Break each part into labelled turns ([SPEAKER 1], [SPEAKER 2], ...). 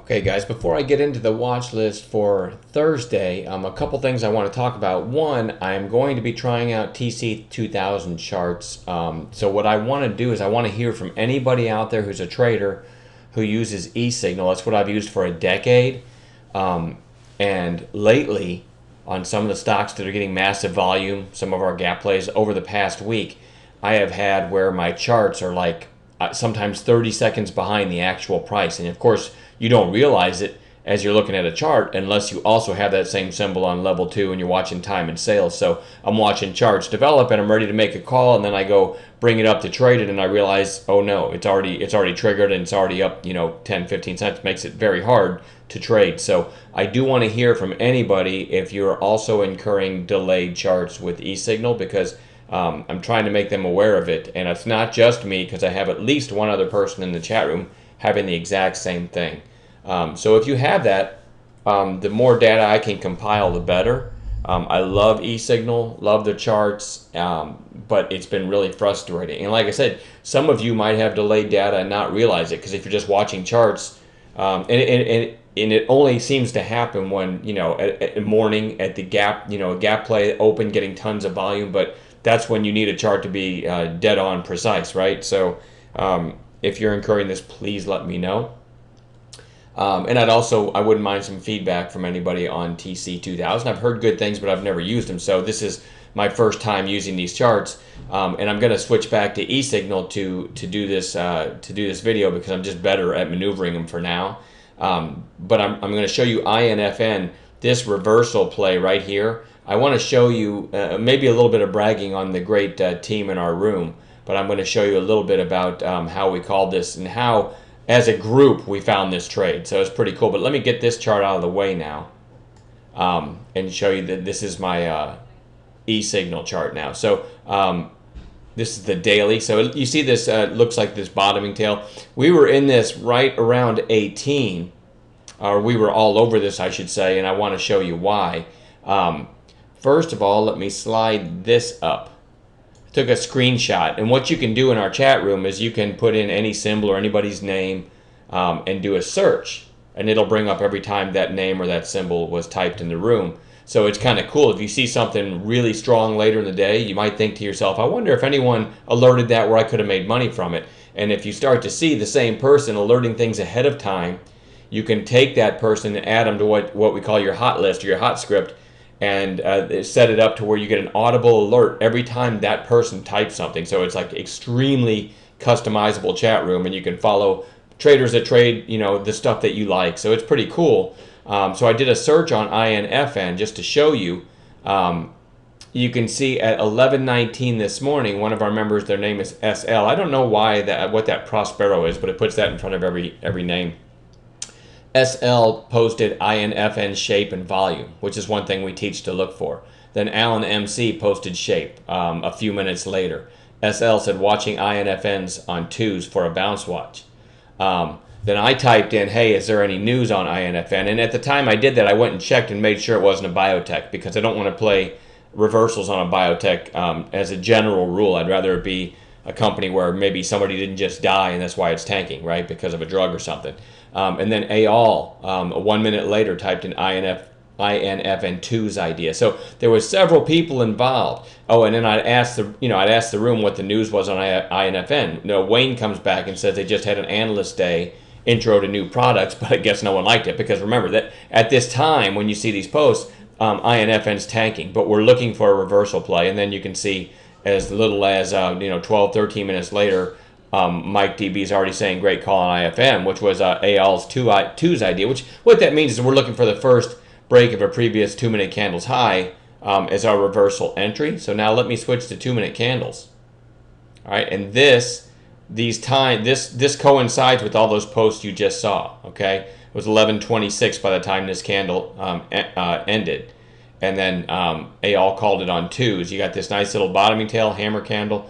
[SPEAKER 1] Okay, guys, before I get into the watch list for Thursday, a couple things I want to talk about. One, I'm going to be trying out TC2000 charts. So what I want to do is I want to hear from anybody out there who's a trader who uses eSignal. That's what I've used for a decade. And lately, on some of the stocks that are getting massive volume, some of our gap plays over the past week, I have had where my charts are like sometimes 30 seconds behind the actual price. And of course, you don't realize it as you're looking at a chart unless you also have that same symbol on level 2 and you're watching time and sales. So I'm watching charts develop and I'm ready to make a call, and then I go bring it up to trade it and I realize, oh no, it's already triggered and it's already up, 10, 15 cents. Makes it very hard to trade. So I do want to hear from anybody if you're also incurring delayed charts with eSignal, because I'm trying to make them aware of it. And it's not just me, because I have at least one other person in the chat room having the exact same thing. So if you have that, the more data I can compile, the better. I love eSignal, love the charts, but it's been really frustrating. And like I said, some of you might have delayed data and not realize it, because if you're just watching charts, and it only seems to happen when, at morning at the gap, a gap play open, getting tons of volume, but that's when you need a chart to be dead on precise, right? So if you're incurring this, please let me know. And I wouldn't mind some feedback from anybody on TC2000. I've heard good things, but I've never used them. So this is my first time using these charts. And I'm going to switch back to eSignal to do this video, because I'm just better at maneuvering them for now. But I'm going to show you INFN, this reversal play right here. I want to show you maybe a little bit of bragging on the great team in our room, but I'm going to show you a little bit about how we called this and how, as a group, we found this trade. So it's pretty cool. But let me get this chart out of the way now and show you that this is my eSignal chart now. So this is the daily. So you see this looks like this bottoming tail. We were in this right around 18, or we were all over this, I should say, and I want to show you why. First of all, let me slide this up. Took a screenshot, and what you can do in our chat room is you can put in any symbol or anybody's name and do a search, and it'll bring up every time that name or that symbol was typed in the room. So it's kind of cool. If you see something really strong later in the day, you might think to yourself, I wonder if anyone alerted that where I could have made money from it. And if you start to see the same person alerting things ahead of time, you can take that person and add them to what we call your hot list or your hot script, and set it up to where you get an audible alert every time that person types something. So it's like extremely customizable chat room, and you can follow traders that trade, the stuff that you like. So it's pretty cool. So I did a search on INFN just to show you. You can see at 11:19 this morning, one of our members, their name is SL. I don't know what that Prospero is, but it puts that in front of every name. SL posted INFN shape and volume, which is one thing we teach to look for. Then Alan MC posted shape a few minutes later. SL said watching INFNs on 2s for a bounce watch. Then I typed in, hey, is there any news on INFN? And at the time I did that, I went and checked and made sure it wasn't a biotech, because I don't want to play reversals on a biotech as a general rule. I'd rather it be a company where maybe somebody didn't just die and that's why it's tanking, right, because of a drug or something. And then AL, 1 minute later, typed in INFN2's idea. So there was several people involved. Oh, and then I'd asked the room what the news was on INFN. Wayne comes back and says they just had an analyst day, intro to new products, but I guess no one liked it, because remember that at this time when you see these posts, INFN's tanking, but we're looking for a reversal play. And then you can see as little as 12, 13 minutes later, Mike DB is already saying great call on IFM, which was AL's 2's idea. Which what that means is we're looking for the first break of a previous 2-minute candles high as our reversal entry. So now let me switch to 2-minute candles. All right, and this coincides with all those posts you just saw. Okay, it was 11:26 by the time this candle ended, and then AL called it on 2s. You got this nice little bottoming tail hammer candle.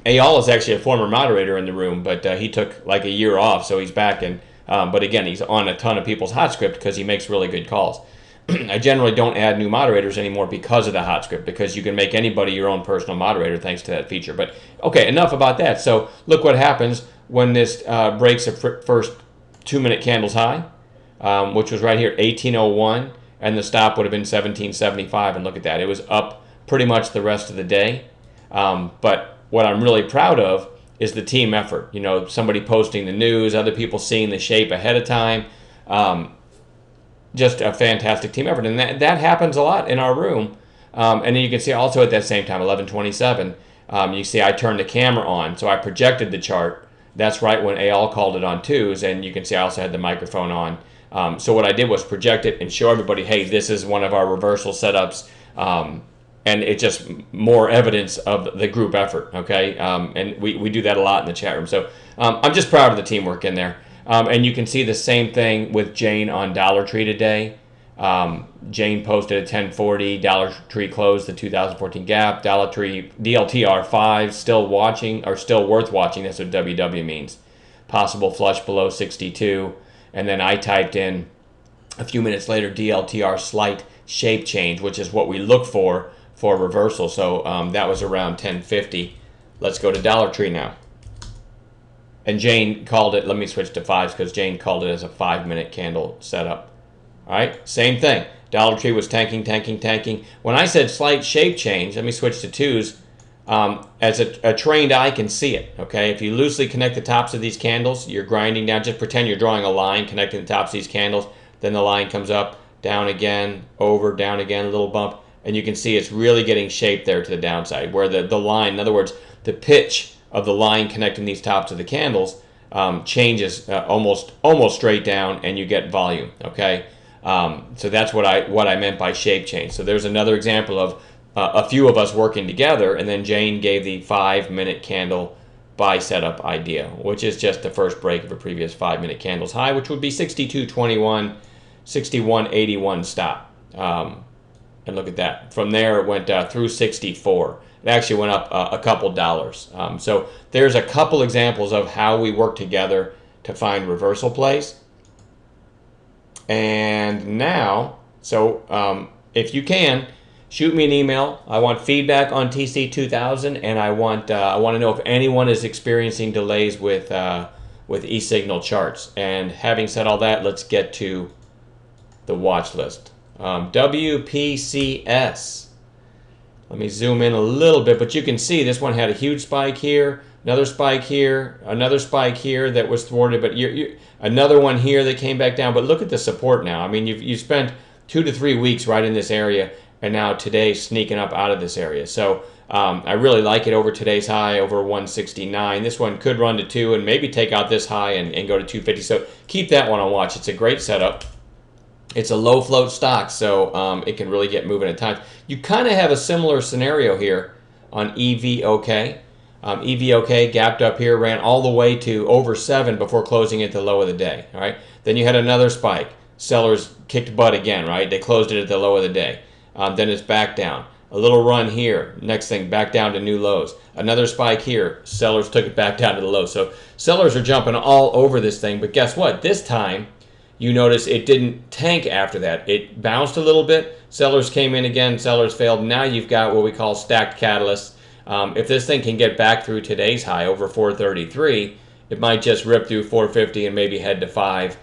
[SPEAKER 1] Ayal is actually a former moderator in the room, but he took like a year off, so he's back. And but again, he's on a ton of people's hot script because he makes really good calls. I generally don't add new moderators anymore because of the hot script, because you can make anybody your own personal moderator thanks to that feature. But okay, enough about that. So look what happens when this breaks a first 2-minute candles high, which was right here, 1801, and the stop would have been 1775. And look at that, it was up pretty much the rest of the day. But what I'm really proud of is the team effort. You know, somebody posting the news, other people seeing the shape ahead of time. Just a fantastic team effort, and that happens a lot in our room. And then you can see also at that same time, 11:27, you see I turned the camera on, so I projected the chart. That's right when Eyal called it on twos, and you can see I also had the microphone on. So what I did was project it and show everybody, hey, this is one of our reversal setups, and it's just more evidence of the group effort, okay? And we do that a lot in the chat room. So I'm just proud of the teamwork in there. And you can see the same thing with Jane on Dollar Tree today. Jane posted at 1040. Dollar Tree closed the 2014 gap. Dollar Tree DLTR 5 still watching, or still worth watching. That's what WW means. Possible flush below 62. And then I typed in a few minutes later DLTR slight shape change, which is what we look for reversal. So that was around 1050. Let's go to Dollar Tree now. And Jane called it, let me switch to fives because Jane called it as a 5-minute candle setup. All right, same thing. Dollar Tree was tanking. When I said slight shape change, let me switch to twos. As a trained eye can see it, okay? If you loosely connect the tops of these candles, you're grinding down. Just pretend you're drawing a line connecting the tops of these candles. Then the line comes up, down again, over, down again, a little bump. And you can see it's really getting shape there to the downside, where the line, in other words, the pitch of the line connecting these tops of the candles changes almost straight down, and you get volume, okay? So that's what I meant by shape change. So there's another example of a few of us working together, and then Jane gave the 5-minute candle buy setup idea, which is just the first break of a previous 5-minute candles high, which would be 62.21, 61.81 stop. And look at that. From there, it went through 64. It actually went up a couple dollars. So there's a couple examples of how we work together to find reversal plays. And now, so if you can, shoot me an email. I want feedback on TC2000, and I want to know if anyone is experiencing delays with eSignal charts. And having said all that, let's get to the watch list. WPCS. Let me zoom in a little bit, but you can see this one had a huge spike here, another spike here, another spike here that was thwarted, but another one here that came back down. But look at the support now. I mean, you spent 2 to 3 weeks right in this area, and now today sneaking up out of this area. So I really like it over today's high, over 169. This one could run to 2 and maybe take out this high and go to 250. So keep that one on watch. It's a great setup. It's a low float stock, so it can really get moving at times. You kind of have a similar scenario here on EVOK. EVOK gapped up here, ran all the way to over 7 before closing at the low of the day. All right. Then you had another spike. Sellers kicked butt again, right? They closed it at the low of the day. Then it's back down. A little run here. Next thing, back down to new lows. Another spike here. Sellers took it back down to the low. So sellers are jumping all over this thing. But guess what? This time, you notice it didn't tank after that. It bounced a little bit. Sellers came in again. Sellers failed. Now you've got what we call stacked catalysts. If this thing can get back through today's high over 433, it might just rip through 450 and maybe head to 5.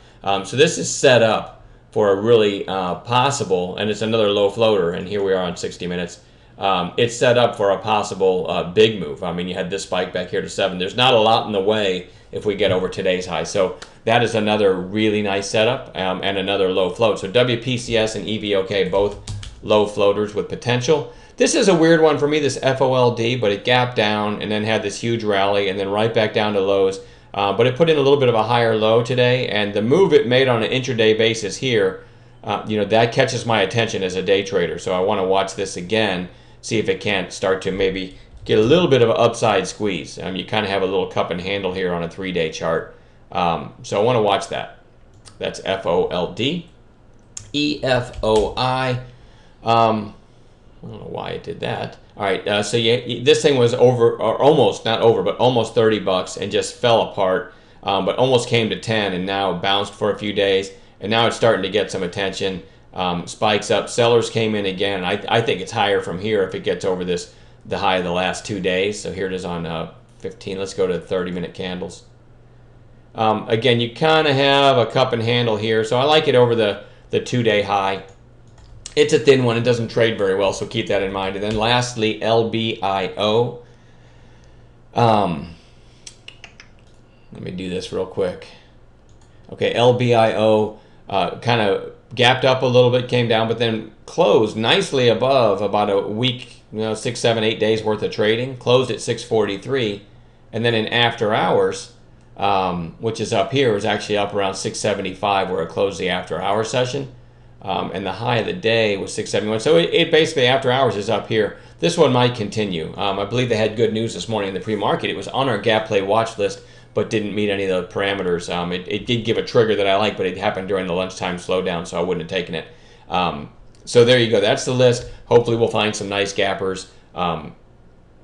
[SPEAKER 1] So this is set up for a really possible, and it's another low floater, and here we are on 60 minutes. It's set up for a possible big move. I mean, you had this spike back here to 7. There's not a lot in the way if we get over today's high. So that is another really nice setup and another low float. So WPCS and EVOK, both low floaters with potential. This is a weird one for me, this FOLD, but it gapped down and then had this huge rally and then right back down to lows. But it put in a little bit of a higher low today, and the move it made on an intraday basis here, that catches my attention as a day trader. So I want to watch this again, see if it can't start to maybe get a little bit of an upside squeeze. You kind of have a little cup and handle here on a 3-day chart. So I want to watch that. That's FOLD. EFOI. I don't know why it did that. All right, so this thing was over, or almost, not over, but almost $30 and just fell apart, but almost came to 10 and now bounced for a few days, and now it's starting to get some attention. Spikes up. Sellers came in again. I think it's higher from here if it gets over the high of the last 2 days. So here it is on 15. Let's go to 30-minute candles. Again, you kind of have a cup and handle here, so I like it over the 2-day high. It's a thin one. It doesn't trade very well, so keep that in mind. And then lastly, LBIO. Let me do this real quick. Okay, LBIO kind of gapped up a little bit, came down, but then closed nicely above about a week, 6, 7, 8 days worth of trading. Closed at 643, and then in after hours, which is up here, was actually up around 675 where it closed the after hours session. And the high of the day was 671. So it basically, after hours, is up here. This one might continue. I believe they had good news this morning in the pre-market. It was on our gap play watch list, but didn't meet any of the parameters. It did give a trigger that I like, but it happened during the lunchtime slowdown, so I wouldn't have taken it. So there you go. That's the list. Hopefully we'll find some nice gappers to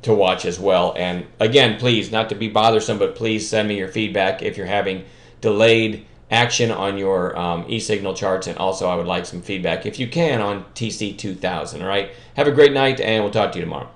[SPEAKER 1] watch as well. And again, please, not to be bothersome, but please send me your feedback if you're having delayed action on your e-signal charts, and also I would like some feedback if you can on TC2000. All right, have a great night, and we'll talk to you tomorrow.